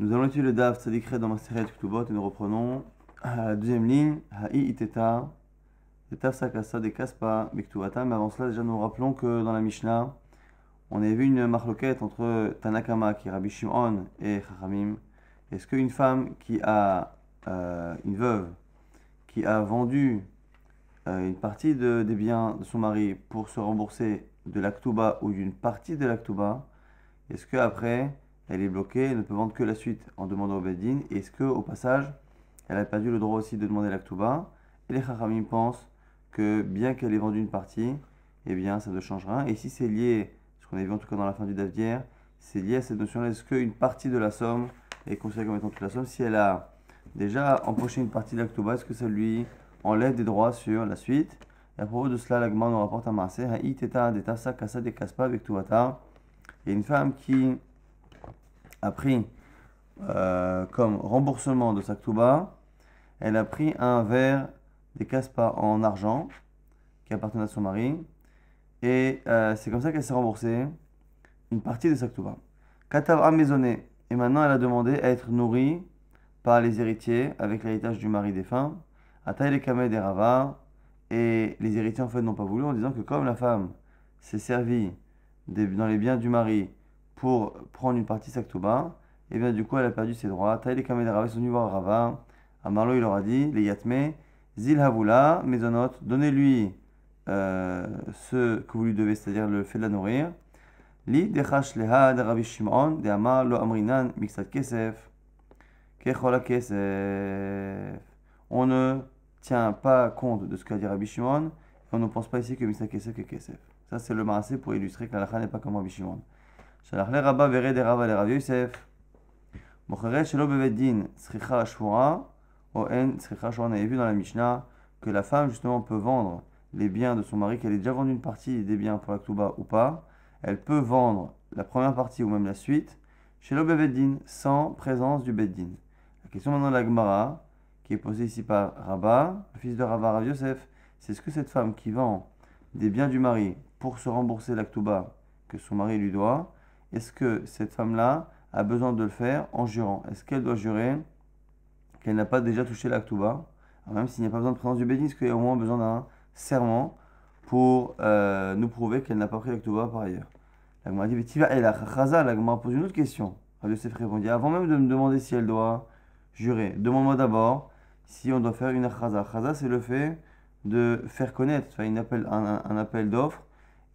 Nous allons étudier le Daf Tzadikret dans Maseret Ktubot et nous reprenons à la deuxième ligne, Ha'i Iteta, le Taf Sakasa de Kaspa Bektuvata. Mais avant cela, déjà nous rappelons que dans la Mishnah, on avait vu une marloquette entre Tanakama, qui est Rabbi Shimon, et Chachamim. Est-ce qu'une femme qui a, une veuve, qui a vendu une partie des biens de son mari pour se rembourser de l'Aktuba ou d'une partie de l'Aktuba, est-ce qu'après, elle est bloquée, elle ne peut vendre que la suite en demandant au Beddin? Et est-ce qu'au passage, elle a perdu le droit aussi de demander l'Aktuba? Et les Chachamim pensent que bien qu'elle ait vendu une partie, eh bien ça ne change rien. Et si c'est lié, ce qu'on a vu en tout cas dans la fin du Daf d'hier, c'est lié à cette notion-là, est-ce qu'une partie de la somme est considérée comme étant toute la somme? Si elle a déjà empoché une partie de l'Aktuba, est-ce que ça lui enlève des droits sur la suite? Et à propos de cela, la Gemara nous rapporte un Maaseh, Ha'i teta de tafsa kasa de kaspa avec tuata. Il y a une femme qui a pris comme remboursement de sa ktuba, elle a pris un verre des kaspa en argent qui appartenait à son mari. Et c'est comme ça qu'elle s'est remboursée une partie de sa ktuba. Katav a maisonné. Et maintenant, elle a demandé à être nourrie par les héritiers avec l'héritage du mari défunt. Ataï les kameh des rava. Et les héritiers en fait n'ont pas voulu en disant que comme la femme s'est servie dans les biens du mari pour prendre une partie de sa ktuba, et bien du coup elle a perdu ses droits. Taï les kameh des rava, ils sont venus voir Rava. Amarlo il leur a dit, les yatme, zil havula, maisonot, donnez-lui ce que vous lui devez, c'est-à-dire le fait de la nourrir. Li dechash leha de Rabbi Shimon, de amar lo amrinan mixat kesef, kechola kesef. On ne tient pas compte de ce qu'a dit Rabbi Shimon, et on ne pense pas ici que mixat kesef que kesef. Ça c'est le marasé pour illustrer que la lacha n'est pas comme Rabbi Shimon. Shalach le rabba vere de rava le Rav Yosef. Mocheret shelo beveddin sricha shvura, o en sricha shvura. On avait vu dans la Mishnah que la femme justement peut vendre les biens de son mari, qu'elle ait déjà vendu une partie des biens pour la ktuba ou pas. Elle peut vendre la première partie ou même la suite chez le beveddin sans présence du beddin. La question maintenant de la Gemara, qui est posée ici par Rabba, le fils de Rabba, Rav Yosef, c'est est-ce que cette femme qui vend des biens du mari pour se rembourser la ktuba que son mari lui doit, est-ce que cette femme-là a besoin de le faire en jurant? Est-ce qu'elle doit jurer qu'elle n'a pas déjà touché la ktuba? Même s'il n'y a pas besoin de présence du beddin, est-ce qu'il y a au moins besoin d'un serment pour nous prouver qu'elle n'a pas pris la ktuba par ailleurs? La Gemara dit, et la Chaza, la Gemara pose une autre question. Rav Yosef répondit, avant même de me demander si elle doit jurer, demande-moi d'abord si on doit faire une Chaza. Chaza, c'est le fait de faire connaître, enfin, un appel d'offres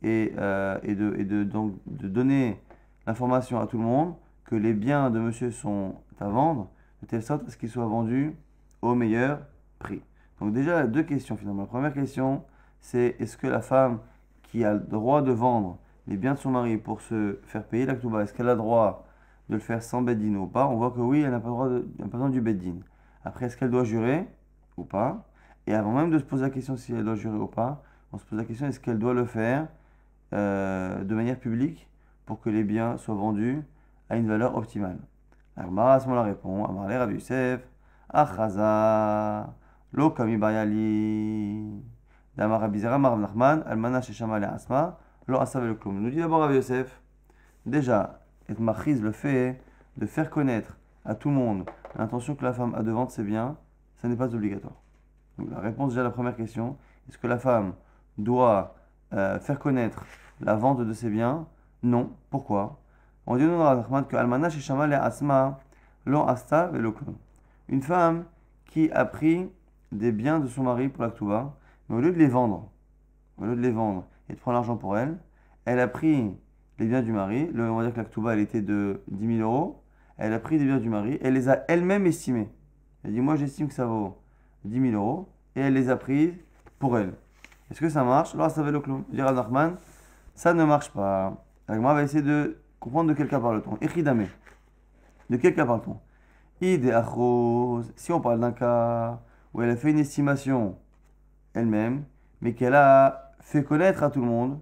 donc, de donner l'information à tout le monde que les biens de monsieur sont à vendre, de telle sorte à ce qu'ils soient vendus au meilleur prix. Donc déjà, deux questions finalement. La première question, c'est est-ce que la femme qui a le droit de vendre les biens de son mari pour se faire payer la ktuba, est-ce qu'elle a le droit de le faire sans beddin ou pas? On voit que oui, elle n'a pas besoin du beddin. Après, est-ce qu'elle doit jurer ou pas? Et avant même de se poser la question si elle doit jurer ou pas, on se pose la question est-ce qu'elle doit le faire de manière publique pour que les biens soient vendus à une valeur optimale? La Gemara à ce moment-là répond Amar le Rav Yosef, Achaza, lo kami bayali, d'Amar Rabbi Zera, Mar Rav Nachman, Almana sheshama le asma, lo asav le klum. Nous dit d'abord Rav Yosef, déjà, et machiz le fait de faire connaître à tout le monde l'intention que la femme a de vendre ses biens, ça n'est pas obligatoire. Donc la réponse déjà à la première question, est-ce que la femme doit faire connaître la vente de ses biens? Non. Pourquoi? On dit non dans Rahman que Almana sheshama le asma lo asta velo klum. Une femme qui a pris des biens de son mari pour la ktuba, mais au lieu de les vendre, et de prendre l'argent pour elle, elle a pris les biens du mari. On va dire que la ktuba elle était de 10 000 euros. Elle a pris des biens du mari, elle les a elle-même estimés. Elle dit moi j'estime que ça vaut 10 000 euros et elle les a prises pour elle. Est-ce que ça marche? Alors ça va le clou. Dit Rav Nachman, ça ne marche pas. La Gemara va essayer de comprendre de quel cas parle-t-on. Echidame. De quel cas parle-t-on? Ide achros. Si on parle d'un cas où elle a fait une estimation elle-même, mais qu'elle a fait connaître à tout le monde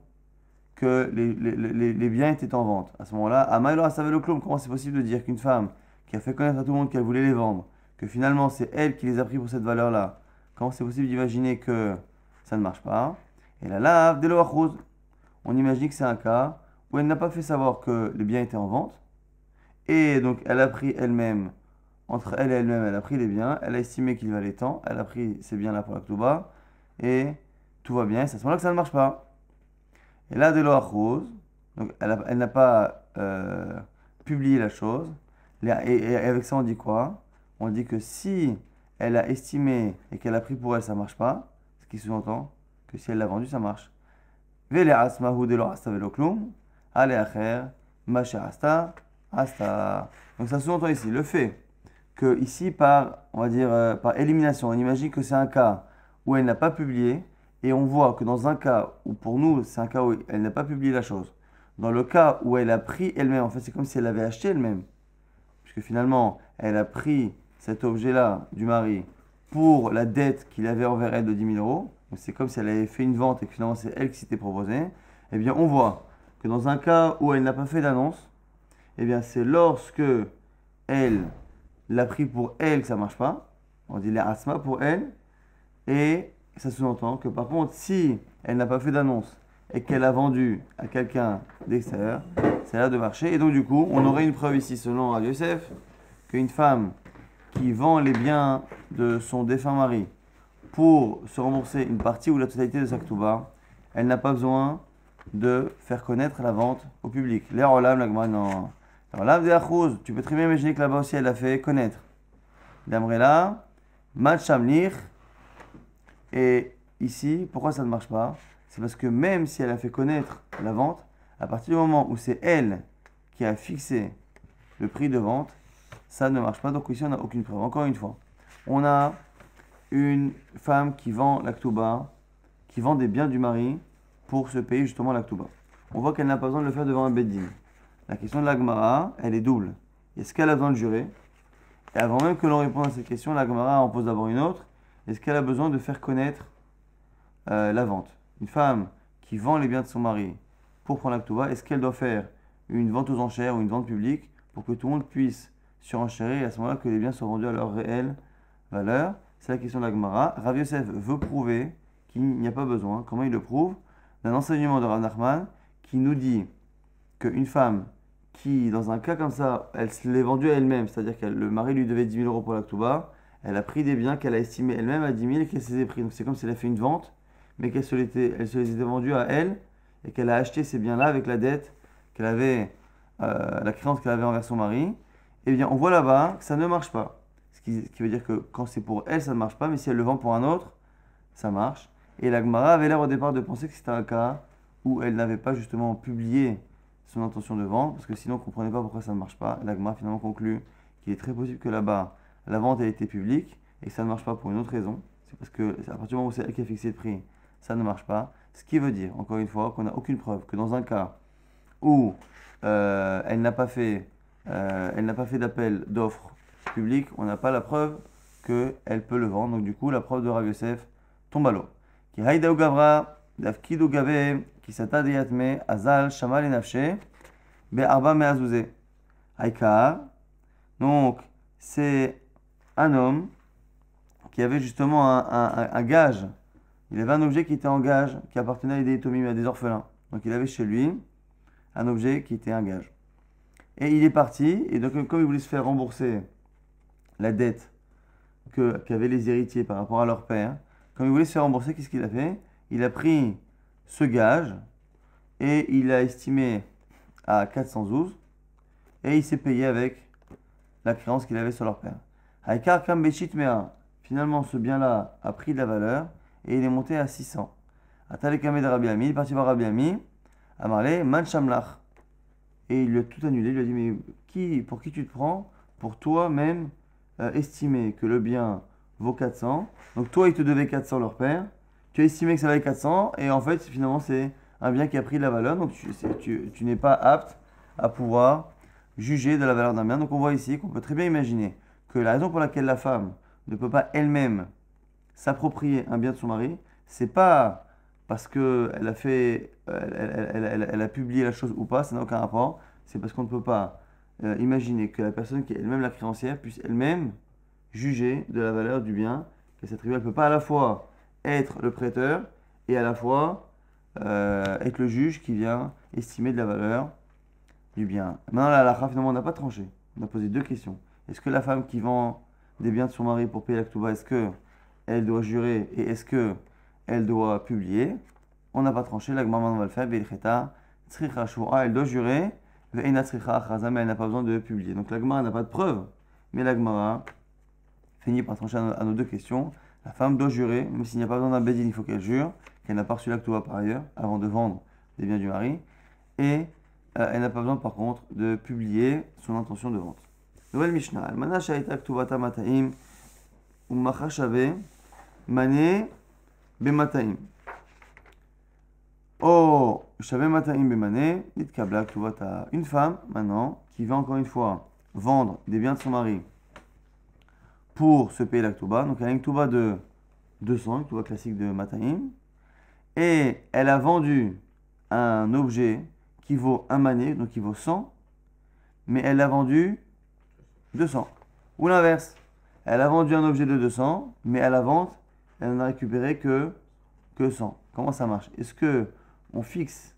que les biens étaient en vente. À ce moment-là, Amaïlo Asavelo Klum, comment c'est possible de dire qu'une femme qui a fait connaître à tout le monde qu'elle voulait les vendre, que finalement c'est elle qui les a pris pour cette valeur-là, comment c'est possible d'imaginer que ça ne marche pas? Et la lave de l'oachrouz, on imagine que c'est un cas où elle n'a pas fait savoir que les biens étaient en vente, et donc elle a pris elle-même, entre elle et elle-même, elle a pris les biens, elle a estimé qu'il valait tant, elle a pris ces biens-là pour la Ktouba, et tout va bien, et c'est à ce moment-là que ça ne marche pas. Et là, de l'Oachose, donc elle n'a pas publié la chose, et avec ça on dit quoi? On dit que si elle a estimé et qu'elle a pris pour elle, ça ne marche pas, ce qui sous-entend que si elle l'a vendu, ça marche. Vele asmahu de l'orasta velo klum, ale acher, macher asta. Donc ça sous-entend ici le fait que ici par, on va dire, par élimination, on imagine que c'est un cas où elle n'a pas publié et on voit que dans un cas où pour nous c'est un cas où elle n'a pas publié la chose. Dans le cas où elle a pris elle-même, en fait c'est comme si elle l'avait acheté elle-même, puisque finalement elle a pris cet objet-là du mari pour la dette qu'il avait envers elle de 10 000 euros. Donc c'est comme si elle avait fait une vente et que finalement c'est elle qui s'était proposée. Eh bien on voit que dans un cas où elle n'a pas fait d'annonce, eh bien c'est lorsque elle l'a pris pour elle que ça ne marche pas. On dit les asma pour elle. Et ça sous-entend que par contre, si elle n'a pas fait d'annonce et qu'elle a vendu à quelqu'un d'extérieur, ça a l'air de marcher. Et donc du coup, on aurait une preuve ici, selon Rav Yosef, qu'une femme qui vend les biens de son défunt mari pour se rembourser une partie ou la totalité de sa ktouba, elle n'a pas besoin de faire connaître la vente au public. Les rolam, la gma, non. Alors là, tu peux très bien imaginer que là-bas aussi elle a fait connaître. D'Amrela, Matchamlir, et ici, pourquoi ça ne marche pas? C'est parce que même si elle a fait connaître la vente, à partir du moment où c'est elle qui a fixé le prix de vente, ça ne marche pas. Donc ici, on n'a aucune preuve. Encore une fois, on a une femme qui vend la ktouba, qui vend des biens du mari pour se payer justement la ktouba. On voit qu'elle n'a pas besoin de le faire devant un beddin. La question de la Gemara, elle est double. Est-ce qu'elle a besoin de jurer? Et avant même que l'on réponde à cette question, la Gemara en pose d'abord une autre. Est-ce qu'elle a besoin de faire connaître la vente? Une femme qui vend les biens de son mari pour prendre la ktouba, est-ce qu'elle doit faire une vente aux enchères ou une vente publique pour que tout le monde puisse surenchérir et à ce moment-là que les biens soient vendus à leur réelle valeur? C'est la question de la Gemara. Rav Yosef veut prouver qu'il n'y a pas besoin. Comment il le prouve? D'un enseignement de Rav Nachman qui nous dit qu'une femme qui, dans un cas comme ça, elle se l'est vendue à elle-même, c'est-à-dire que le mari lui devait 10 000 euros pour la ktouba, elle a pris des biens qu'elle a estimés elle-même à 10 000 et qu'elle s'est les pris. Donc c'est comme si elle a fait une vente, mais qu'elle se les était vendus à elle et qu'elle a acheté ces biens-là avec la dette qu'elle avait, la créance qu'elle avait envers son mari. Eh bien, on voit là-bas que ça ne marche pas. Ce qui veut dire que quand c'est pour elle, ça ne marche pas, mais si elle le vend pour un autre, ça marche. Et la Gemara avait l'air au départ de penser que c'était un cas où elle n'avait pas justement publié son intention de vente, parce que sinon on ne comprenait pas pourquoi ça ne marche pas. La Gemara finalement conclut qu'il est très possible que là-bas, la vente a été publique et que ça ne marche pas pour une autre raison. C'est parce que à partir du moment où c'est elle qui a fixé le prix, ça ne marche pas. Ce qui veut dire, encore une fois, qu'on n'a aucune preuve que dans un cas où elle n'a pas fait d'appel d'offre publique, on n'a pas la preuve qu'elle peut le vendre. Donc du coup, la preuve de Rav Yosef tombe à l'eau. Qui haïdaou gavra, dafkidou gavé, qui sata deyatme, azal, shamal et nafshe, be arba me azouzé. Haïkar, donc c'est un homme qui avait justement un gage. Il avait un objet qui était en gage, qui appartenait à des étomim, à des orphelins. Donc il avait chez lui un objet qui était un gage. Et il est parti, et donc comme il voulait se faire rembourser la dette qu'avaient les héritiers par rapport à leur père, comme il voulait se faire rembourser, qu'est-ce qu'il a fait? Il a pris ce gage et il l'a estimé à 412 et il s'est payé avec la créance qu'il avait sur leur père. Haïkar kam bechit mea. Finalement, ce bien-là a pris de la valeur et il est monté à 600. Atalekame de Rabbi Ami, il est parti voir Rabbi Ami, Amarle, man shamlach. Et il lui a tout annulé. Il lui a dit, mais pour qui tu te prends? Pour toi-même estimer que le bien vaut 400. Donc toi, il te devait 400 leur père. Tu as estimé que ça valait 400 et en fait, finalement, c'est un bien qui a pris de la valeur. Donc tu n'es pas apte à pouvoir juger de la valeur d'un bien. Donc on voit ici qu'on peut très bien imaginer que la raison pour laquelle la femme ne peut pas elle-même s'approprier un bien de son mari, c'est pas parce qu'elle a fait, elle a publié la chose ou pas, ça n'a aucun rapport. C'est parce qu'on ne peut pas imaginer que la personne qui est elle-même la créancière puisse elle-même juger de la valeur du bien qu'elle s'attribue. Elle ne peut pas à la fois être le prêteur et à la fois être le juge qui vient estimer de la valeur du bien. Maintenant, la halakha, finalement, on n'a pas tranché. On a posé deux questions. Est-ce que la femme qui vend des biens de son mari pour payer la Ketouba, est-ce qu'elle doit jurer et est-ce qu'elle doit publier? On n'a pas tranché, la Gemara va le faire. Elle doit jurer, mais elle n'a pas besoin de publier. Donc la Gemara n'a pas de preuve, mais la Gemara finit par trancher à nos deux questions. La femme doit jurer, même s'il n'y a pas besoin d'un bédine, il faut qu'elle jure, qu'elle n'a pas reçu la Ketouba par ailleurs, avant de vendre des biens du mari. Et elle n'a pas besoin par contre de publier son intention de vente. Nouvelle Mishnah. Almana sha'ita ktubata mata'im u'macha shave mané bemataim. Oh, shave mata'im bemané nitkabla ktubata. Une femme maintenant qui va encore une fois vendre des biens de son mari pour se payer la ktuba. Donc elle a une ktuba de 200, une ktuba classique de mata'im, et elle a vendu un objet qui vaut un mané, donc qui vaut 100, mais elle l'a vendu 200. Ou l'inverse, elle a vendu un objet de 200, mais à la vente, elle n'en a récupéré que 100. Comment ça marche? Est-ce que on fixe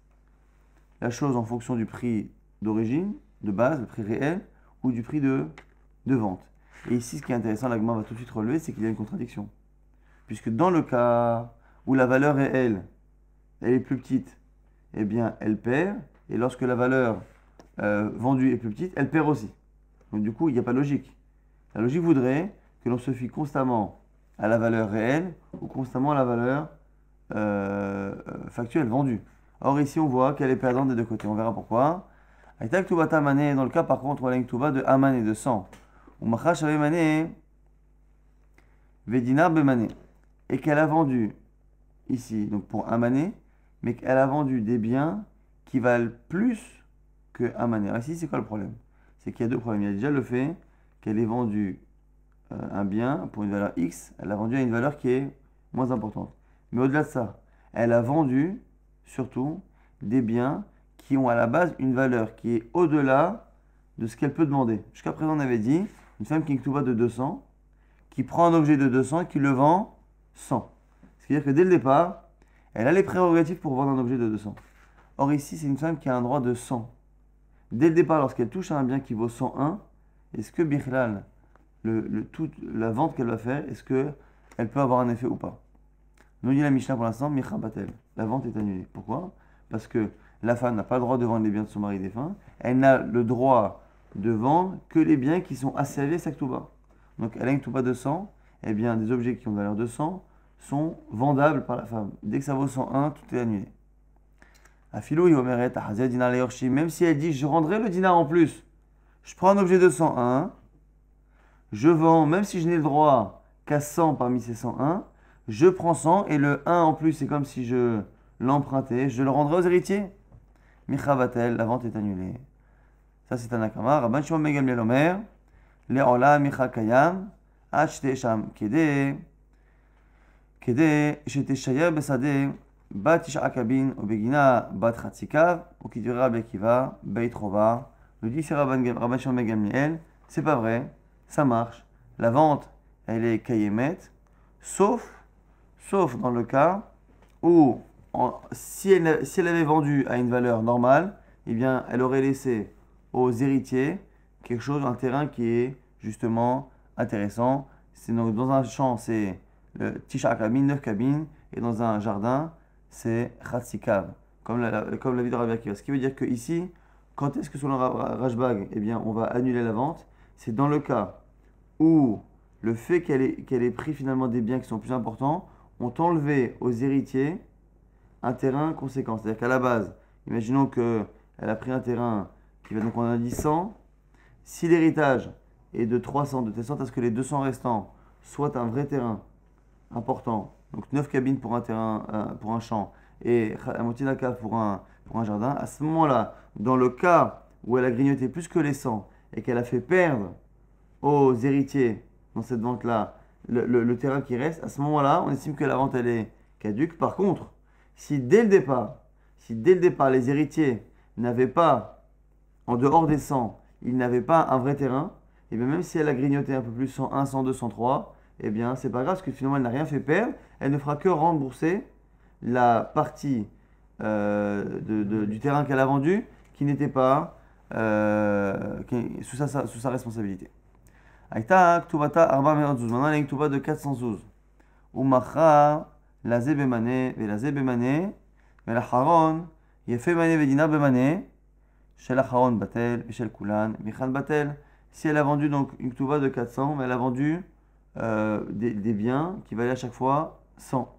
la chose en fonction du prix d'origine, de base, le prix réel, ou du prix de vente? Et ici, ce qui est intéressant, la Gemara va tout de suite relever, c'est qu'il y a une contradiction. Puisque dans le cas où la valeur réelle, elle est plus petite, eh bien, elle perd. Et lorsque la valeur vendue est plus petite, elle perd aussi. Donc du coup, il n'y a pas de logique. La logique voudrait que l'on se fie constamment à la valeur réelle ou constamment à la valeur factuelle vendue. Or ici, on voit qu'elle est perdante des deux côtés. On verra pourquoi. Aïta ktubata mané, dans le cas par contre, on a une ktuba de un mané, de 100. Ou machash ave mané, vedinar bemané. Et qu'elle a vendu ici, donc pour un mané, mais qu'elle a vendu des biens qui valent plus qu'un mané. Alors ici, c'est quoi le problème? C'est qu'il y a deux problèmes. Il y a déjà le fait qu'elle ait vendu un bien pour une valeur X, elle l'a vendu à une valeur qui est moins importante. Mais au-delà de ça, elle a vendu surtout des biens qui ont à la base une valeur qui est au-delà de ce qu'elle peut demander. Jusqu'à présent, on avait dit une femme qui est Ketouba de 200, qui prend un objet de 200 et qui le vend 100. C'est-à-dire que dès le départ, elle a les prérogatives pour vendre un objet de 200. Or ici, c'est une femme qui a un droit de 100. Dès le départ, lorsqu'elle touche à un bien qui vaut 101, est-ce que Bichlal, la vente qu'elle va faire, est-ce qu'elle peut avoir un effet ou pas? Nous dit la Mishnah pour l'instant, Micha Batel. La vente est annulée. Pourquoi? Parce que la femme n'a pas le droit de vendre les biens de son mari défunt. Elle n'a le droit de vendre que les biens qui sont asservis à sa Ketouba. Donc elle a une Ketouba de 100, eh bien des objets qui ont valeur de 100 sont vendables par la femme. Dès que ça vaut 101, tout est annulé. Afilou yomeret ahazeh dinar leyorshi, même si elle dit je rendrai le dinar en plus, je prends un objet de 101, je vends, même si je n'ai le droit qu'à 100 parmi ces 101, je prends 100 et le 1 en plus, c'est comme si je l'empruntais, je le rendrai aux héritiers. Micha batel, la vente est annulée. Ça c'est un akama. Rabban Shimon ben Gamliel omer, le'ola micha kayam, achete sham kede sheteshayer besade. Bat Tisha Kabin, Obegina, Bat Chatzikav, ou qui dira Bekiva, Beit Rova. Nous dit c'est Rabban Shimon ben Gamliel, c'est pas vrai, ça marche. La vente, elle est kayemet, sauf dans le cas où, si elle avait vendu à une valeur normale, eh bien, elle aurait laissé aux héritiers quelque chose, un terrain qui est justement intéressant. C'est donc dans un champ, c'est le Tisha Kabin, 9 cabines, et dans un jardin, c'est Chatzikav, comme la vie de Rabbi Akiva. Ce qui veut dire que ici, quand est-ce que selon Rashbag, eh bien, on va annuler la vente? C'est dans le cas où le fait qu'elle ait pris finalement des biens qui sont plus importants ont enlevé aux héritiers un terrain conséquent. C'est-à-dire qu'à la base, imaginons qu'elle a pris un terrain qui va, donc on a dit 100. Si l'héritage est de 300, de telle sorte à ce que les 200 restants soient un vrai terrain important, donc 9 cabines pour un terrain, pour un champ, et la moitié d'un cave pour un jardin, à ce moment-là, dans le cas où elle a grignoté plus que les 100 et qu'elle a fait perdre aux héritiers dans cette vente-là le terrain qui reste, à ce moment-là, on estime que la vente elle est caduque. Par contre, si dès le départ, les héritiers n'avaient pas, en dehors des 100, ils n'avaient pas un vrai terrain, et bien même si elle a grignoté un peu plus, 101, 102, 103, eh bien, c'est pas grave, parce que finalement, elle n'a rien fait perdre. Elle ne fera que rembourser la partie du terrain qu'elle a vendu qui n'était pas sous sa responsabilité. Aïta, ktubata arba me'ot zuz. Maintenant, il y a une ktuba de 400 zuz. Umacha, laze bemane, velaze bemane, velacharon, yefe mane vedina bemane, shel acharon batel, shel kulan, michan batel. Si elle a vendu donc une ktuba de 400, mais elle a vendu des biens qui valaient à chaque fois 100.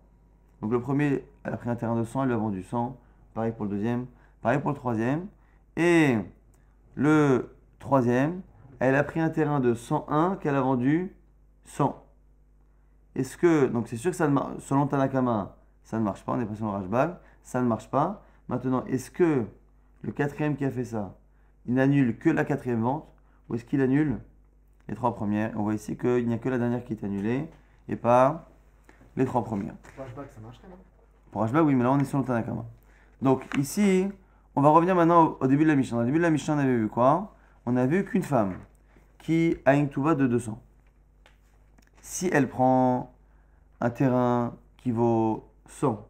Donc le premier, elle a pris un terrain de 100, elle lui a vendu 100. Pareil pour le deuxième, pareil pour le troisième. Et le troisième, elle a pris un terrain de 101 qu'elle a vendu 100. Est-ce que, donc c'est sûr que ça ne marche, selon Tanakama, ça ne marche pas, on est pas sur le Rashbag, ça ne marche pas. Maintenant, est-ce que le quatrième qui a fait ça, il n'annule que la quatrième vente ou est-ce qu'il annule les trois premières? On voit ici qu'il n'y a que la dernière qui est annulée et pas les trois premières. Pour Hashbag, ça marcherait, non? Pour Hashbag, oui, mais là on est sur le Tanakama. Donc ici, on va revenir maintenant au début de la Mishnah. Au début de la Mishnah, on avait vu quoi? On a vu qu'une femme qui a une ktuba de 200, si elle prend un terrain qui vaut 100,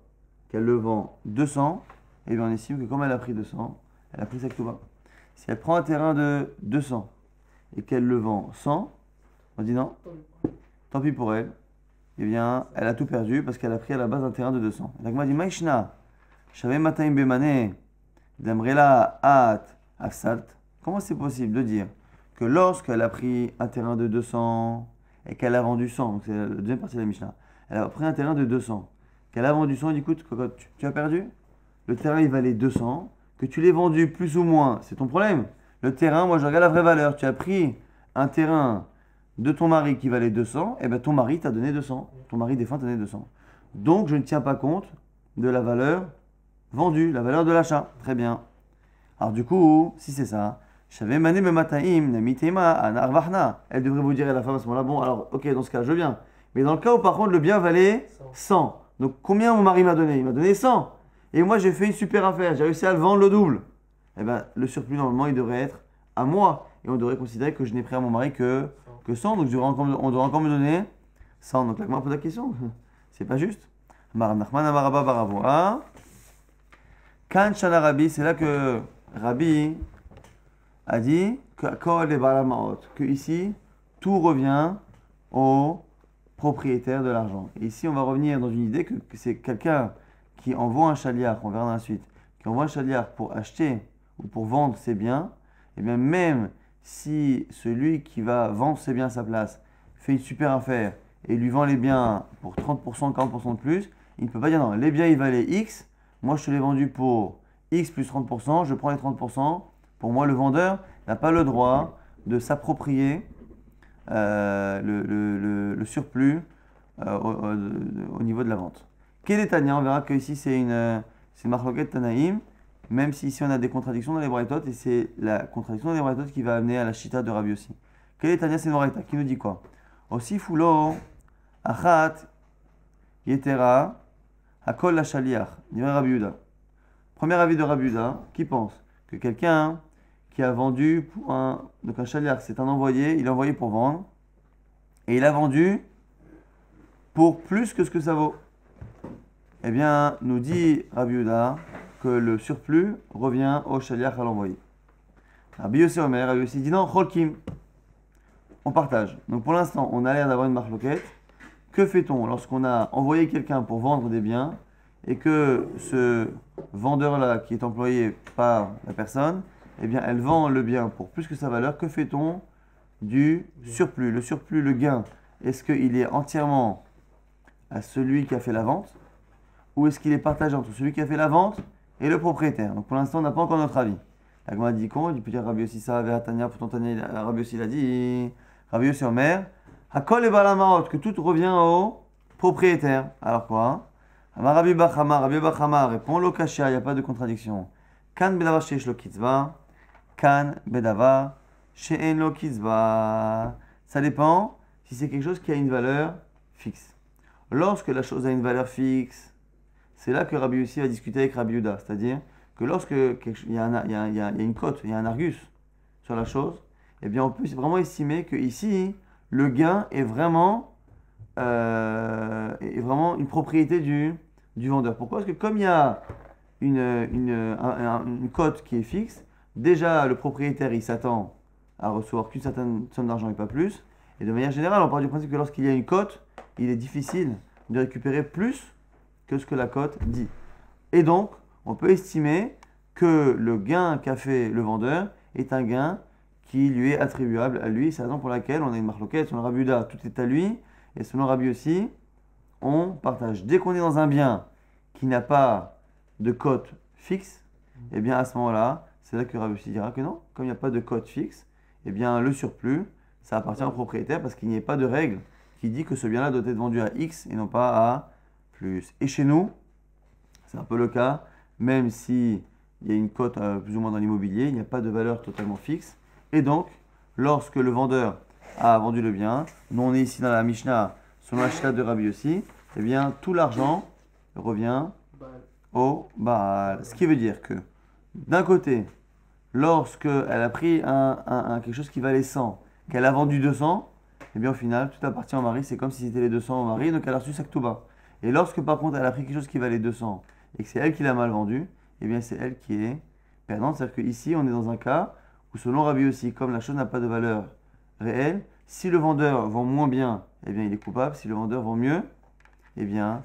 qu'elle le vend 200, et bien on estime que comme elle a pris 200, elle a pris sa ktuba. Si elle prend un terrain de 200 et qu'elle le vend 100, on dit non, tant pis pour elle. Eh bien, elle a tout perdu parce qu'elle a pris à la base un terrain de 200. Donc, m'a dit Maïshna, Shaveh Mataim Bemane, Damrela At Afsalt. Comment c'est possible de dire que lorsqu'elle a pris un terrain de 200 et qu'elle a vendu 100, donc c'est la deuxième partie de la Mishnah, elle a pris un terrain de 200, qu'elle a vendu 100, elle dit écoute, tu as perdu? Le terrain il valait 200, que tu l'aies vendu plus ou moins, c'est ton problème. Le terrain, moi je regarde la vraie valeur. Tu as pris un terrain de ton mari qui valait 200, et bien ton mari t'a donné 200. Ton mari défunt t'a donné 200. Donc je ne tiens pas compte de la valeur vendue, la valeur de l'achat. Très bien. Alors du coup, si c'est ça, elle devrait vous dire à la femme à ce moment-là, bon alors ok, dans ce cas je viens. Mais dans le cas où par contre le bien valait 100. Donc combien mon mari m'a donné? Il m'a donné 100. Et moi j'ai fait une super affaire, j'ai réussi à le vendre le double. Eh bien le surplus normalement il devrait être à moi. Et on devrait considérer que je n'ai pris à mon mari que 100. Donc on devrait encore me donner 100. Donc là, comment on pose la question? C'est pas juste. Kan Shana Rabbi, c'est là que Rabbi a dit que ici, tout revient au propriétaire de l'argent. Et ici, on va revenir dans une idée que c'est quelqu'un qui envoie un chaliard, on verra dans la suite, qui envoie un chaliard pour acheter ou pour vendre ses biens, et bien même si celui qui va vendre ses biens à sa place fait une super affaire et lui vend les biens pour 30%, 40% de plus, il ne peut pas dire non, les biens ils valaient X, moi je te l'ai vendu pour X plus 30%, je prends les 30%. Pour moi, le vendeur n'a pas le droit de s'approprier le surplus au niveau de la vente. Quel est Tania? On verra que ici c'est une marloquet Tanaïm, même si ici on a des contradictions dans les braïtot, et c'est la contradiction dans les braïtot qui va amener à la chita de Rabbi aussi. Quel est Tania? C'est une braïta qui nous dit quoi? Aussi fulo, achat, yetera, hakol la shaliach, dit Rabbi Yehuda. Premier avis de Rabbi Yehuda, qui pense que quelqu'un qui a vendu pour donc un chaliach, c'est un envoyé, il a envoyé pour vendre, et il a vendu pour plus que ce que ça vaut. Eh bien, nous dit Rabbi Yehuda que le surplus revient au chaliach à l'envoyé. Rabbi Yossi Omer, Rabbi Yossi dit non, cholkim, on partage. Donc pour l'instant, on a l'air d'avoir une marloquette. Que fait-on lorsqu'on a envoyé quelqu'un pour vendre des biens et que ce vendeur-là, qui est employé par la personne, eh bien, elle vend le bien pour plus que sa valeur? Que fait-on du surplus? Le surplus, le gain, est-ce qu'il est entièrement à celui qui a fait la vente ou est-ce qu'il est partagé entre celui qui a fait la vente et le propriétaire? Donc pour l'instant, on n'a pas encore notre avis. La Gemara dit quoi? Il peut dire Rabbi Yossi ça, Tania, pourtant Tania, Rabbi Yossi l'a dit. Rabbi Yossi Omer, Hakol et Balamaot, que tout revient au propriétaire. Alors quoi? Rabbi Bachama répond Lokashia, il n'y a pas de contradiction. Kan bedavar sheish lo kitzva, kan bedavar she'en lo kitzva. Ça dépend si c'est quelque chose qui a une valeur fixe. Lorsque la chose a une valeur fixe, c'est là que Rabbi Yossi va discuter avec Rabbi Yehuda. C'est-à-dire que lorsque il y a une cote, il y a un argus sur la chose, eh bien on peut vraiment estimer que ici le gain est vraiment une propriété du vendeur. Pourquoi? Parce que comme il y a une cote qui est fixe, déjà le propriétaire il s'attend à recevoir qu'une certaine somme d'argent et pas plus. Et de manière générale, on part du principe que lorsqu'il y a une cote, il est difficile de récupérer plus que ce que la cote dit. Et donc, on peut estimer que le gain qu'a fait le vendeur est un gain qui lui est attribuable à lui. C'est la raison pour laquelle on a une marloquette, selon Rabbi Yehuda, tout est à lui. Et selon Rabbi aussi, on partage. Dès qu'on est dans un bien qui n'a pas de cote fixe, eh bien à ce moment-là, c'est là que Rabbi aussi dira que non, comme il n'y a pas de cote fixe, eh bien le surplus, ça appartient au propriétaire parce qu'il n'y a pas de règle qui dit que ce bien-là doit être vendu à X et non pas à plus. Et chez nous, c'est un peu le cas, même si il y a une cote plus ou moins dans l'immobilier, il n'y a pas de valeur totalement fixe. Et donc, lorsque le vendeur a vendu le bien, nous on est ici dans la Mishnah, selon la Shita de Rabbi aussi, eh bien tout l'argent revient au Baal. Ce qui veut dire que, d'un côté, lorsque elle a pris quelque chose qui valait 100, qu'elle a vendu 200, eh bien au final, tout appartient au mari, c'est comme si c'était les 200 au mari, donc elle a reçu sa Ktuba. Et lorsque par contre elle a pris quelque chose qui valait 200 et que c'est elle qui l'a mal vendu, eh bien c'est elle qui est perdante. C'est-à-dire qu'ici, on est dans un cas où selon Rabbi aussi, comme la chose n'a pas de valeur réelle, si le vendeur vend moins bien, eh bien il est coupable. Si le vendeur vend mieux, eh bien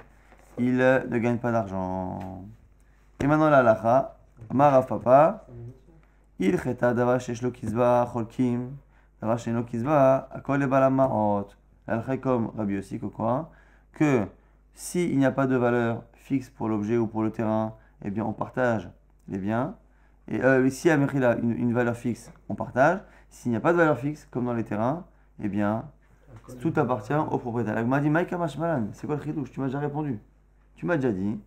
il ne gagne pas d'argent. Et maintenant la halacha, Marav Papa, il cheta davar sheshlo kizba cholkim, davar sheno kizba akol le balamaot. La halacha est comme Rabbi aussi, que quoi? Que s'il n'y a pas de valeur fixe pour l'objet ou pour le terrain, eh bien on partage les biens. Et si a une valeur fixe, on partage. S'il n'y a pas de valeur fixe, comme dans les terrains, eh bien tout appartient au propriétaire. L'agma dit Maïka Mashmalan, c'est quoi le chidouche? Tu m'as déjà répondu. Tu m'as déjà dit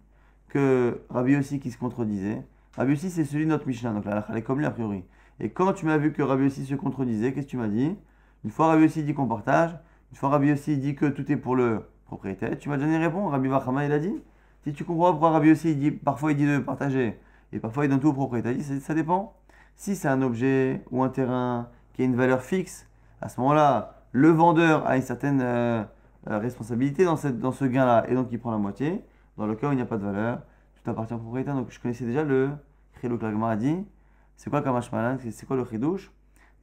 que Rabbi aussi qui se contredisait. Rabbi aussi c'est celui de notre Mishnah, donc là elle est comme lui a priori. Et quand tu m'as vu que Rabbi aussi se contredisait, qu'est-ce que tu m'as dit? Une fois Rabbi aussi dit qu'on partage, une fois Rabbi aussi dit que tout est pour le propriétaire, tu m'as donné une réponse. Rabbi Vachama il a dit. Si tu comprends pourquoi Rabbi aussi il dit, parfois il dit de partager et parfois il donne tout au propriétaire, il dit ça dépend. Si c'est un objet ou un terrain qui a une valeur fixe, à ce moment-là, le vendeur a une certaine responsabilité dans ce gain-là et donc il prend la moitié. Dans le cas où il n'y a pas de valeur, tout appartient au propriétaire. Donc je connaissais déjà le chidouche. La Gemara a dit c'est quoi Kamash Malan? C'est quoi le chidouche?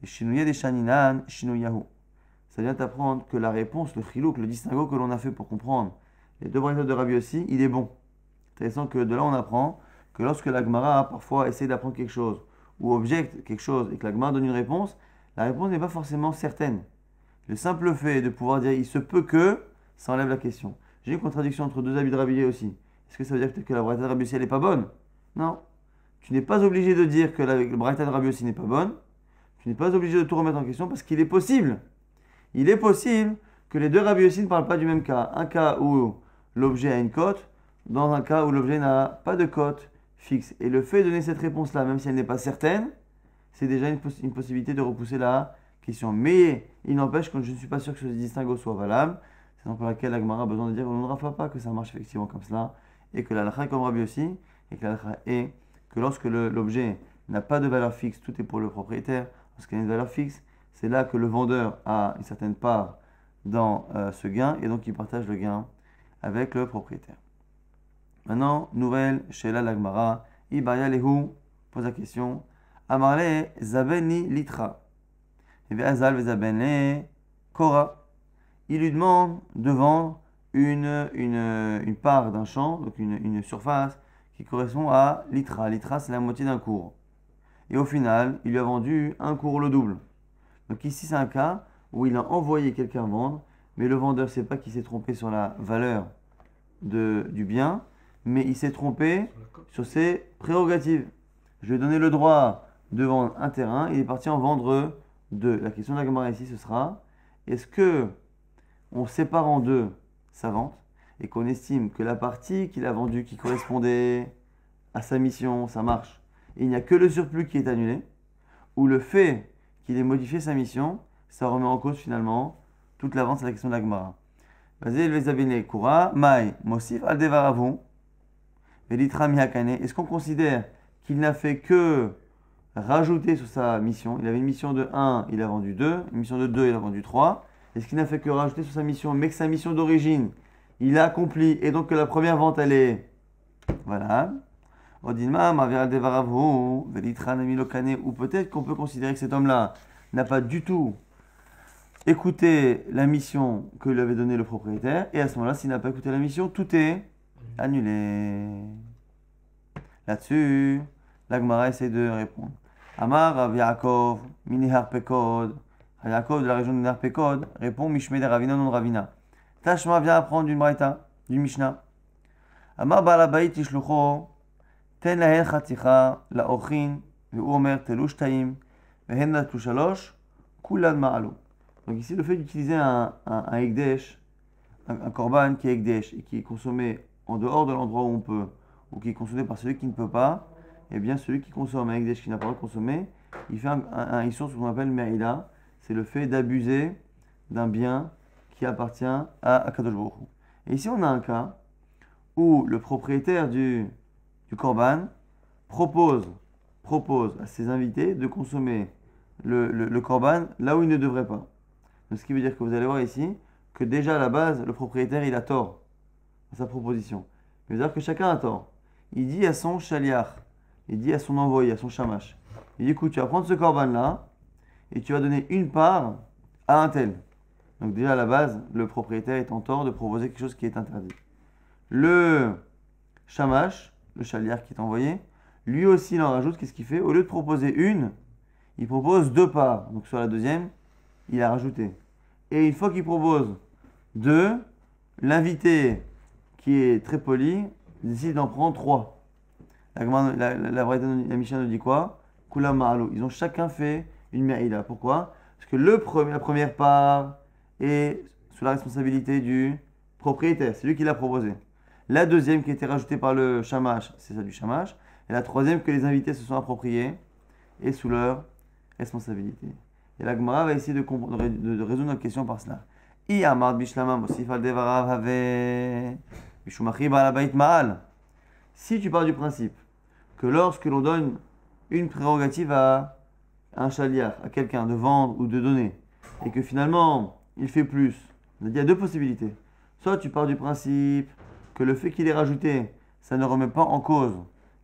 Shinouya des Shaninan, Shinouyahu. Ça vient t'apprendre que la réponse, le chiluk, le distinguo que l'on a fait pour comprendre les deux braïtas de Rabbi aussi, il est bon. Intéressant que de là on apprend que lorsque la Gemara parfois essaie d'apprendre quelque chose ou objecte quelque chose et que la Gemara donne une réponse, la réponse n'est pas forcément certaine. Le simple fait de pouvoir dire il se peut que, ça enlève la question. J'ai une contradiction entre deux habits de Rabbi aussi. Est-ce que ça veut dire peut-être que la braïta de Rabbi aussi elle n'est pas bonne? Non. Tu n'es pas obligé de dire que la braïta de Rabbi aussi n'est pas bonne. Tu n'es pas obligé de tout remettre en question parce qu'il est possible. Il est possible que les deux Rabbi aussi ne parlent pas du même cas. Un cas où l'objet a une cote, dans un cas où l'objet n'a pas de cote fixe. Et le fait de donner cette réponse-là, même si elle n'est pas certaine, c'est déjà une possibilité de repousser la question. Mais il n'empêche que je ne suis pas sûr que ce distinguo soit valable. C'est donc pour laquelle la Gemara a besoin de dire on ne rafa pas que ça marche effectivement comme cela. Et que la halakha est comme Rabbi aussi. Et que la halakha est que lorsque l'objet n'a pas de valeur fixe, tout est pour le propriétaire. Lorsqu'il y a une valeur fixe, c'est là que le vendeur a une certaine part dans ce gain. Et donc il partage le gain avec le propriétaire. Maintenant, nouvelle chez la Gemara. Ibaya Lehu pose la question. Amarle Zabeni Litra. Et bien Azal Vezabene Kora. Il lui demande de vendre une part d'un champ, donc une surface qui correspond à Litra. Litra, c'est la moitié d'un cours. Et au final, il lui a vendu un cours le double. Donc ici, c'est un cas où il a envoyé quelqu'un vendre, mais le vendeur ne sait pas qu'il s'est trompé sur la valeur du bien, mais il s'est trompé sur ses prérogatives. Je lui ai donné le droit de vendre un terrain, il est parti en vendre deux. La question de la Gemara ici, ce sera, est-ce que on sépare en deux sa vente et qu'on estime que la partie qu'il a vendue qui correspondait à sa mission, ça marche, et il n'y a que le surplus qui est annulé, ou le fait qu'il ait modifié sa mission, ça remet en cause finalement toute la vente, c'est la question de la Gemara. Est-ce qu'on considère qu'il n'a fait que rajouter sur sa mission? Il avait une mission de 1, il a vendu 2, une mission de 2, il a vendu 3. Est-ce qu'il n'a fait que rajouter sur sa mission, mais que sa mission d'origine, il a accompli, et donc que la première vente, elle est valable? Odilma, Maviral Devaravhu, Velitran Amilokane, ou peut-être qu'on peut considérer que cet homme-là n'a pas du tout écouté la mission que lui avait donnée le propriétaire, et à ce moment-là, s'il n'a pas écouté la mission, tout est annulé. Là-dessus, la Gemara essaie de répondre. Amar Rav Yaakov, Mini Harpekod, Rav Yaakov de la région de Harpekod, répond Mishme de Ravina non Ravina. Tashma vient apprendre d'une Braïta, d'une Mishnah. Amar Balabait Ishlucho, Ten Lahen Chaticha, La Ochin, Ve'omer Telush Taim, Vehen La Tushalosh, Kulan Ma'alo. Donc ici, le fait d'utiliser un Ekdesh, un korban qui est Ekdesh et qui est consommé en dehors de l'endroit où on peut, ou qui est consommé par celui qui ne peut pas, eh bien celui qui consomme un Ekdesh qui n'a pas le droit de consommer, il fait un Issour, ce qu'on appelle Me'ila, c'est le fait d'abuser d'un bien qui appartient à Kadosh Baruch Hu. Et ici on a un cas où le propriétaire du korban propose à ses invités de consommer le korban là où il ne devrait pas. Donc, ce qui veut dire que vous allez voir ici que déjà à la base, le propriétaire il a tort dans sa proposition. Il veut dire que chacun a tort. Il dit à son shaliach, il dit à son envoyé, à son shamash, il dit écoute, tu vas prendre ce korban là et tu vas donner une part à un tel. Donc déjà à la base, le propriétaire est en tort de proposer quelque chose qui est interdit. Le shamash, le shaliach qui est envoyé, lui aussi il en rajoute, qu'est-ce qu'il fait? Au lieu de proposer une, il propose deux parts. Donc sur la deuxième, il a rajouté. Et une fois qu'il propose deux, l'invité qui est très poli décide d'en prendre trois. La Mishnah nous dit quoi? Kula Ma'alo. Ils ont chacun fait une Me'ila. Pourquoi? Parce que la première part est sous la responsabilité du propriétaire. C'est lui qui l'a proposé. La deuxième qui a été rajoutée par le shamash, c'est celle du shamash. Et la troisième que les invités se sont appropriés est sous leur responsabilité. Et la Gemara va essayer de résoudre notre question par cela. I amad bishlama mosif al devarav have mishumachi ba'alabait ma'al. Si tu pars du principe que lorsque l'on donne une prérogative à un shaliach, à quelqu'un de vendre ou de donner, et que finalement il fait plus, il y a deux possibilités. Soit tu pars du principe que le fait qu'il ait rajouté, ça ne remet pas en cause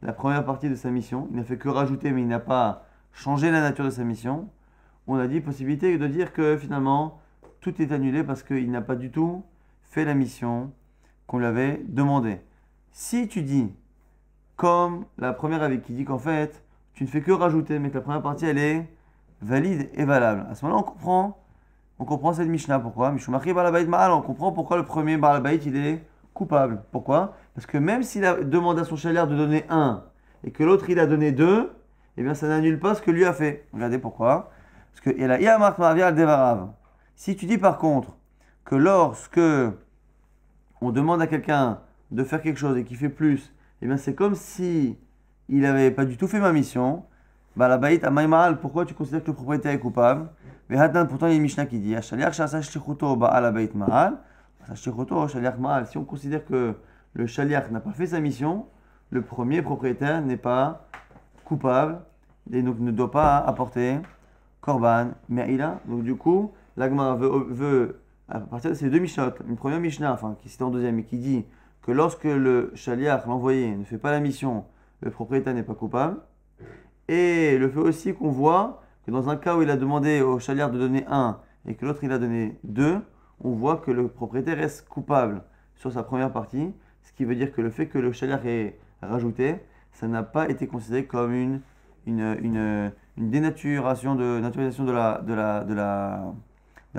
la première partie de sa mission, il n'a fait que rajouter mais il n'a pas changé la nature de sa mission. On a dit possibilité de dire que finalement tout est annulé parce qu'il n'a pas du tout fait la mission qu'on lui avait demandé. Si tu dis, comme la première avis qui dit qu'en fait tu ne fais que rajouter mais que la première partie elle est valide et valable, à ce moment-là on comprend cette Mishnah. Pourquoi? Mishumachi Balabait Ma'al, on comprend pourquoi le premier Balabait il est coupable. Pourquoi? Parce que même s'il a demandé à son shaliach de donner un et que l'autre il a donné deux, eh bien ça n'annule pas ce que lui a fait. Regardez pourquoi. Parce que il a marqué Mavial Devarav. Si tu dis par contre que lorsque on demande à quelqu'un de faire quelque chose et qu'il fait plus, eh bien c'est comme si il n'avait pas du tout fait ma mission. Bah la baït à Maïmaal, pourquoi tu considères que le propriétaire est coupable? Mais pourtant il y a une Mishnah qui dit Shaliach shasa shlichuto ba la baït ma'al, shlichuto shaliach ma'al. Si on considère que le shaliach n'a pas fait sa mission, le premier propriétaire n'est pas coupable et donc ne doit pas apporter korban me'ila. Donc du coup, l'Agma veut à partir de ces deux Mishnot, une première Mishnah, enfin qui cite en deuxième, et qui dit que lorsque le shaliach, l'envoyé, ne fait pas la mission, le propriétaire n'est pas coupable. Et le fait aussi qu'on voit que dans un cas où il a demandé au shaliach de donner un et que l'autre il a donné deux, on voit que le propriétaire reste coupable sur sa première partie, ce qui veut dire que le fait que le shaliach ait rajouté, ça n'a pas été considéré comme une dénaturation naturalisation de la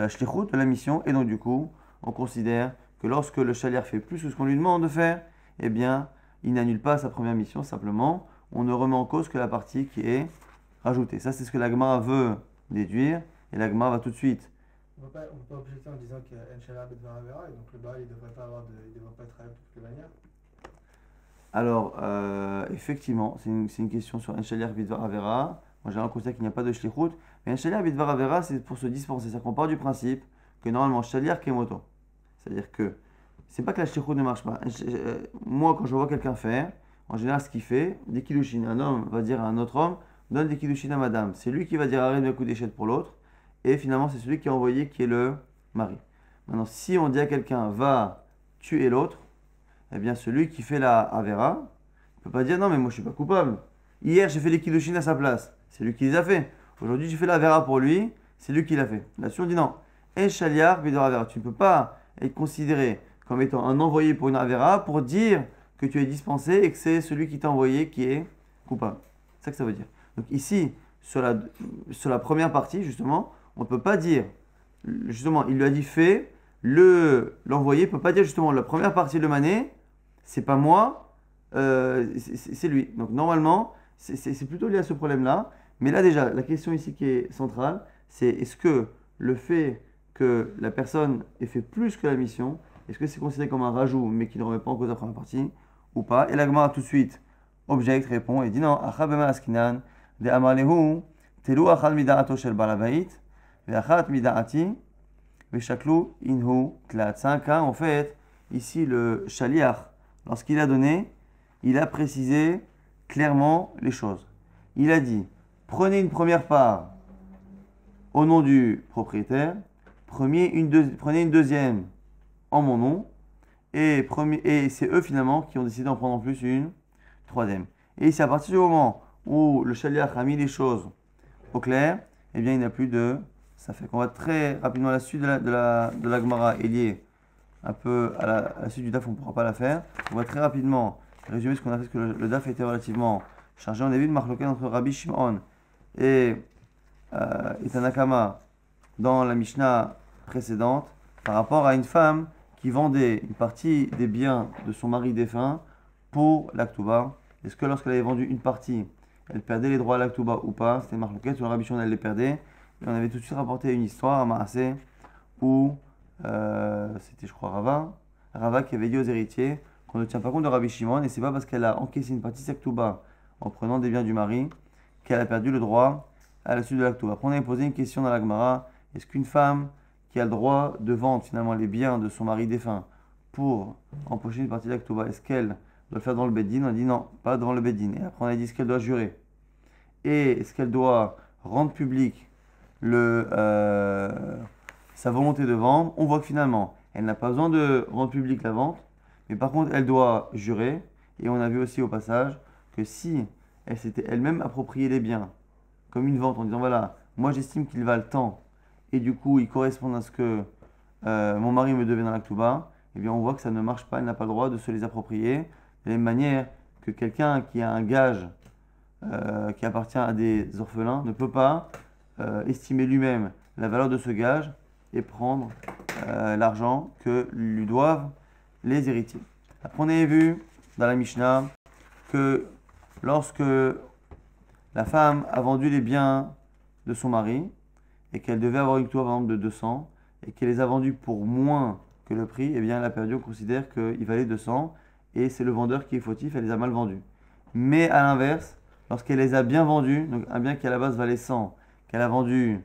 shlichut, de la mission, et donc du coup, on considère que lorsque le shaliach fait plus que ce qu'on lui demande de faire, eh bien, il n'annule pas sa première mission, simplement, on ne remet en cause que la partie qui est rajoutée. Ça, c'est ce que la Gemara veut déduire, et la Gemara va tout de suite. On ne peut pas objecter en disant qu'il y a un shaliach bedvar avera, et donc le baal, il ne devrait pas être travaillé de toutes les manières. Alors, effectivement, c'est une question sur un shaliach bedvar avera. Moi, j'ai un constat qu'il n'y a pas de shlichut, mais un shaliach bedvar avera, c'est pour se dispenser. C'est-à-dire qu'on part du principe que normalement, shaliach kemoto. C'est-à-dire que c'est pas que la shlichut ne marche pas. Moi, quand je vois quelqu'un faire, en général, ce qu'il fait, des kiddushin, un homme va dire à un autre homme, donne des kiddushin à madame. C'est lui qui va dire arrête de coup d'échette pour l'autre, et finalement, c'est celui qui est envoyé qui est le mari. Maintenant, si on dit à quelqu'un va tuer l'autre, eh bien, celui qui fait la avera, ne peut pas dire non, mais moi je suis pas coupable. Hier j'ai fait les kiddushin à sa place, c'est lui qui les a fait. Aujourd'hui j'ai fait la vera pour lui, c'est lui qui l'a fait. Là-dessus on dit non. Et shaliar bidor avera, tu ne peux pas être considéré comme étant un envoyé pour une avera pour dire que tu es dispensé et que c'est celui qui t'a envoyé qui est coupable. C'est ça que ça veut dire. Donc ici, sur la première partie, justement, on ne peut pas dire, justement, il lui a dit fait, l'envoyé ne peut pas dire justement la première partie de mané, c'est pas moi, c'est lui. Donc normalement, c'est plutôt lié à ce problème-là. Mais là déjà, la question ici qui est centrale, c'est est-ce que le fait que la personne ait fait plus que la mission, est-ce que c'est considéré comme un rajout mais qui ne remet pas en cause la première partie ou pas? Et la Gemara tout de suite objecte, répond et dit non, achabema askinan de amalehu telu achad mida'ato shel balabait ve achat mida'ati ve shaklu inhu tlat. C'est un cas en fait, ici le shaliach, lorsqu'il a donné, il a précisé clairement les choses. Il a dit, prenez une première part au nom du propriétaire, prenez une deuxième en mon nom, et c'est eux finalement qui ont décidé d'en prendre en plus une troisième. Et c'est à partir du moment où le shaliach a mis les choses au clair, eh bien il n'y a plus de ça fait qu'on va très rapidement à la suite de la Gemara est liée un peu à la suite du DAF, on ne pourra pas la faire. On va très rapidement résumer ce qu'on a fait, parce que le DAF était relativement chargé. On a vu une marloquette entre Rabbi Shimon et Tanakama dans la Mishnah précédente par rapport à une femme qui vendait une partie des biens de son mari défunt pour l'Aktuba. Est-ce que lorsqu'elle avait vendu une partie, elle perdait les droits à l'Aktuba ou pas? C'était une marloquette sur le Rabbi Shimon, elle les perdait. Et on avait tout de suite rapporté une histoire à Maasé où c'était, je crois, Rava qui avait dit aux héritiers qu'on ne tient pas compte de Rabbi Shimon et c'est pas parce qu'elle a encaissé une partie Saktuba en prenant des biens du mari qu'elle a perdu le droit à la suite de l'Aktuba. Après, on avait posé une question dans la Gemara, est-ce qu'une femme qui a le droit de vendre finalement les biens de son mari défunt pour empocher une partie de l'Aktuba, est-ce qu'elle doit le faire dans le Beddin? On a dit non, pas devant le Beddin. Et après, on a dit est-ce qu'elle doit jurer? Et est-ce qu'elle doit rendre public sa volonté de vendre? On voit que finalement, elle n'a pas besoin de rendre public la vente, mais par contre, elle doit jurer. Et on a vu aussi au passage que si elle s'était elle-même approprié les biens, comme une vente, en disant voilà, moi j'estime qu'il valent tant, et du coup, ils correspondent à ce que mon mari me devait dans l'Aktuba, eh bien, on voit que ça ne marche pas, elle n'a pas le droit de se les approprier. De la même manière que quelqu'un qui a un gage qui appartient à des orphelins ne peut pas estimer lui-même la valeur de ce gage et prendre l'argent que lui doivent les héritiers. Après, on avait vu dans la Mishnah que lorsque la femme a vendu les biens de son mari et qu'elle devait avoir une tour par exemple de 200 et qu'elle les a vendus pour moins que le prix, eh bien elle a perdu, on considère qu'il valait 200 et c'est le vendeur qui est fautif, elle les a mal vendus. Mais à l'inverse, lorsqu'elle les a bien vendus, donc un bien qui à la base valait 100, qu'elle a vendu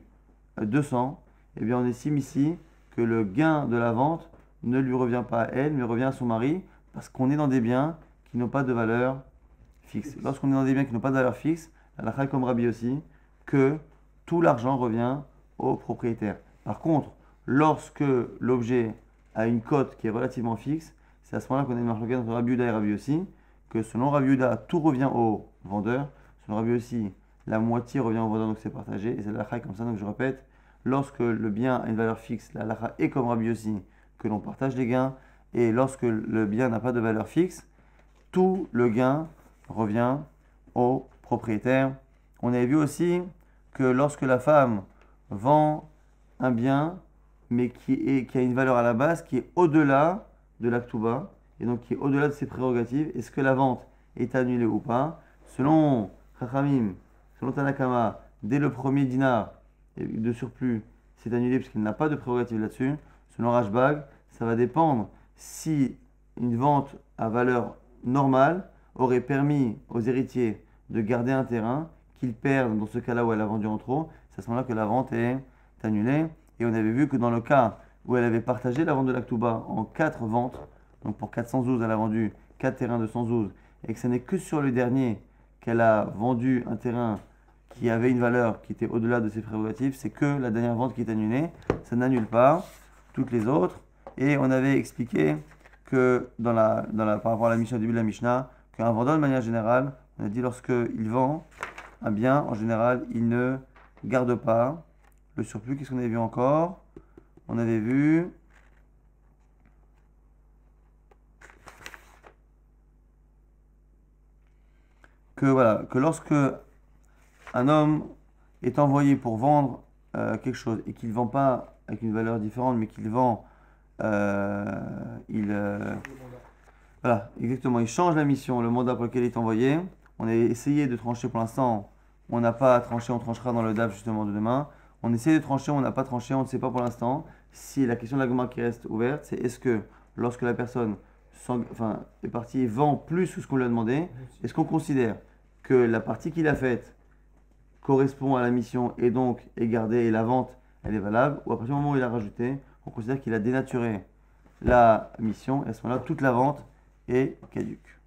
200, eh bien on estime ici que le gain de la vente ne lui revient pas à elle, mais revient à son mari, parce qu'on est dans des biens qui n'ont pas de valeur fixe. Lorsqu'on est dans des biens qui n'ont pas de valeur fixe, la halakha comme Rabbi aussi, que tout l'argent revient au propriétaire. Par contre, lorsque l'objet a une cote qui est relativement fixe, c'est à ce moment-là qu'on a une marloquette entre Rabbi Yehuda et Rabbi aussi, que selon Rabbi Yehuda, tout revient au vendeur, selon Rabbi aussi, la moitié revient au vendeur, donc c'est partagé, et c'est la halakha comme ça, donc je répète, lorsque le bien a une valeur fixe, la halakha est comme Rabbi aussi, que l'on partage les gains, et lorsque le bien n'a pas de valeur fixe, tout le gain revient au propriétaire. On avait vu aussi que lorsque la femme vend un bien, mais qui a une valeur à la base qui est au-delà de l'Aktuba, et donc qui est au-delà de ses prérogatives, est-ce que la vente est annulée ou pas? Selon Chachamim, selon Tanakama, dès le premier dinar de surplus, c'est annulé puisqu'il n'a pas de prérogative là-dessus. Selon Rashbag, ça va dépendre si une vente à valeur normale aurait permis aux héritiers de garder un terrain qu'ils perdent dans ce cas-là où elle a vendu en trop. C'est à ce moment-là que la vente est annulée. Et on avait vu que dans le cas où elle avait partagé la vente de l'Aktuba en 4 ventes, donc pour 412, elle a vendu 4 terrains de 112, et que ce n'est que sur le dernier qu'elle a vendu un terrain qui avait une valeur qui était au-delà de ses prérogatives, c'est que la dernière vente qui est annulée, ça n'annule pas toutes les autres. Et on avait expliqué que par rapport à la Mishnah, au début de la Mishnah, qu'un vendeur, de manière générale, on a dit lorsqu'il vend un bien, en général, il ne garde pas le surplus. Qu'est-ce qu'on avait vu encore? On avait vu que, voilà, que lorsque un homme est envoyé pour vendre quelque chose et qu'il ne vend pas avec une valeur différente, mais qu'il vend, voilà, exactement, il change la mission, le mandat pour lequel il est envoyé. On a essayé de trancher pour l'instant, on n'a pas tranché, on tranchera dans le DAF justement de demain. On essaie de trancher, on n'a pas tranché, on ne sait pas pour l'instant. Si la question de la qui reste ouverte, c'est est-ce que lorsque la personne est partie et vend plus que ce qu'on lui a demandé, est-ce qu'on considère que la partie qu'il a faite correspond à la mission et donc est gardée et la vente elle est valable, ou à partir du moment où il a rajouté, on considère qu'il a dénaturé la mission et à ce moment-là toute la vente est caduque.